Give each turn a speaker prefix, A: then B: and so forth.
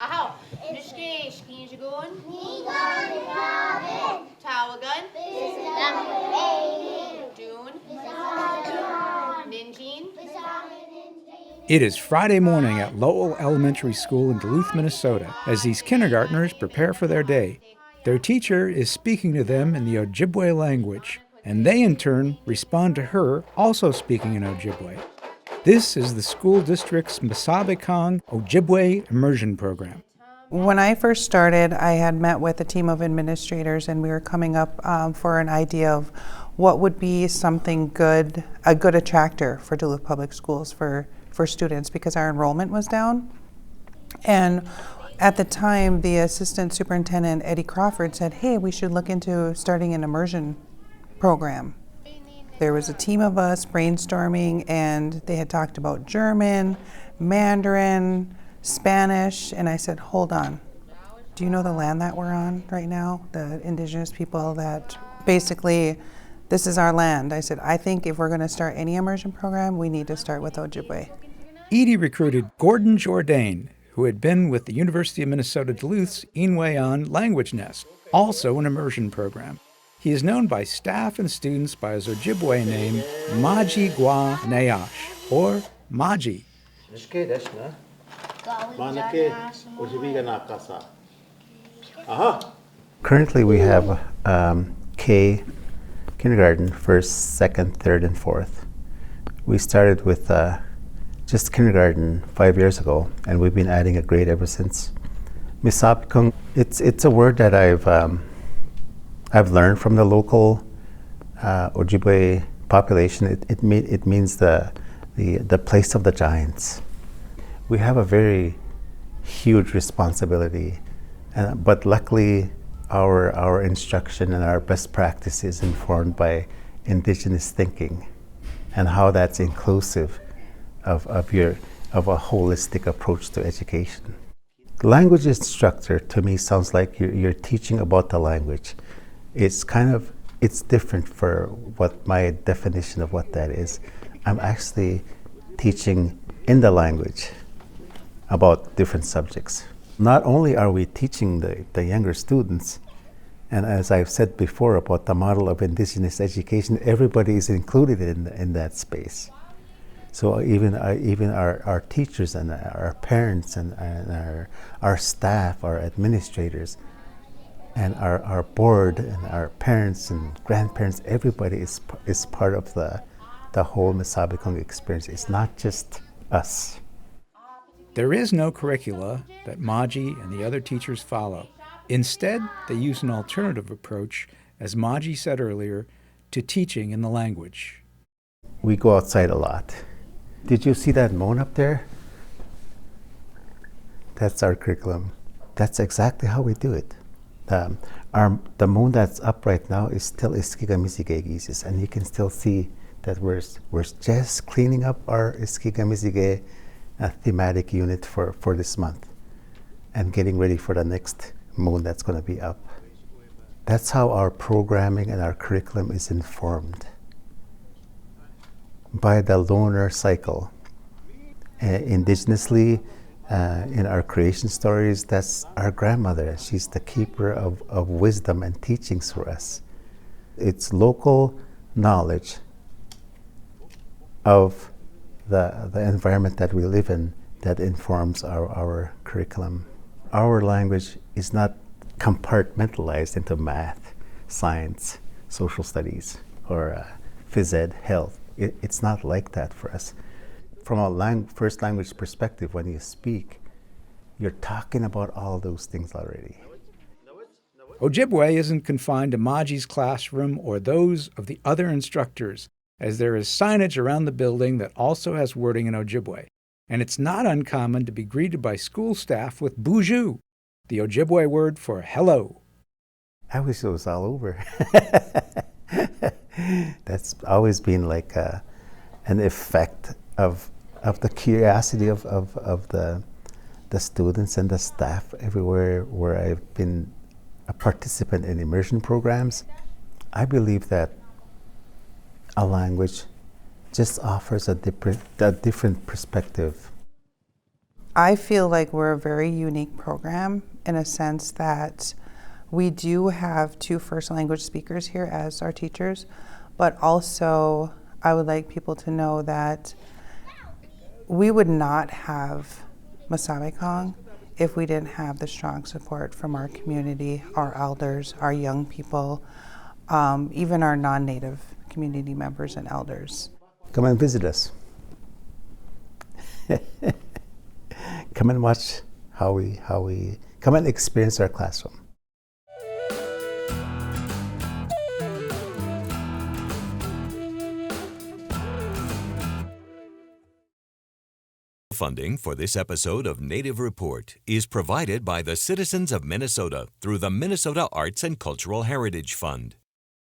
A: Aho, Nishke, Shkinjagun, Nigan, Tawagun, Dune, Ninjin.
B: It is Friday morning at Lowell Elementary School in Duluth, Minnesota, as these kindergartners prepare for their day. Their teacher is speaking to them in the Ojibwe language, and they in turn respond to her, also speaking in Ojibwe. This is the school district's Masabikong Ojibwe Immersion program.
C: When I first started, I had met with a team of administrators, and we were coming up for an idea of what would be something good, a good attractor for Duluth Public Schools for students, because our enrollment was down. And at the time, the assistant superintendent, Eddie Crawford, said, hey, we should look into starting an immersion program. There was a team of us brainstorming, and they had talked about German, Mandarin, Spanish, and I said, hold on. Do you know the land that we're on right now? The indigenous people that basically, this is our land. I said, I think if we're going to start any immersion program, we need to start with Ojibwe.
B: Edie recruited Gordon Jourdain, who had been with the University of Minnesota Duluth's Inweon Language Nest, also an immersion program. He is known by staff and students by his Ojibwe name, Magua Niosh, or Maji.
D: Currently we have K kindergarten, first, second, third, and fourth. We started with just kindergarten 5 years ago, and we've been adding a grade ever since. Misapikung, it's a word that I've learned from the local Ojibwe population. It means the place of the giants. We have a very huge responsibility, but luckily our instruction and our best practice is informed by indigenous thinking and how that's inclusive of a holistic approach to education. Language instructor to me sounds like you're teaching about the language. It's different for what my definition of what that is. I'm actually teaching in the language about different subjects. Not only are we teaching the younger students, and as I've said before about the model of indigenous education, everybody is included in that space. So even our teachers and our parents and our staff, our administrators, and our board and our parents and grandparents, everybody is part of the whole Masabikong experience. It's not just us.
B: There is no curricula that Maji and the other teachers follow. Instead, they use an alternative approach, as Maji said earlier, to teaching in the language.
D: We go outside a lot. Did you see that moon up there? That's our curriculum. That's exactly how we do it. The moon that's up right now is still Iskigamisige, and you can still see that we're just cleaning up our Iskigamisige thematic unit for this month and getting ready for the next moon that's going to be up. That's how our programming and our curriculum is informed, by the lunar cycle. Indigenously, in our creation stories, that's our grandmother. She's the keeper of wisdom and teachings for us. It's local knowledge of the environment that we live in that informs our curriculum. Our language is not compartmentalized into math, science, social studies, or phys ed, health. It's not like that for us. From a first language perspective, when you speak, you're talking about all those things already.
B: Ojibwe isn't confined to Maji's classroom or those of the other instructors, as there is signage around the building that also has wording in Ojibwe. And it's not uncommon to be greeted by school staff with buju, the Ojibwe word for hello.
D: I wish it was all over. That's always been like an effect of the curiosity of the students and the staff everywhere where I've been a participant in immersion programs. I believe that a language just offers a different perspective.
C: I feel like we're a very unique program in a sense that we do have 2 first language speakers here as our teachers, but also I would like people to know that we would not have Masabikong if we didn't have the strong support from our community, our elders, our young people, even our non-native community members and elders.
D: Come and visit us. Come and watch how we come and experience our classroom.
E: Funding for this episode of Native Report is provided by the citizens of Minnesota through the Minnesota Arts and Cultural Heritage Fund.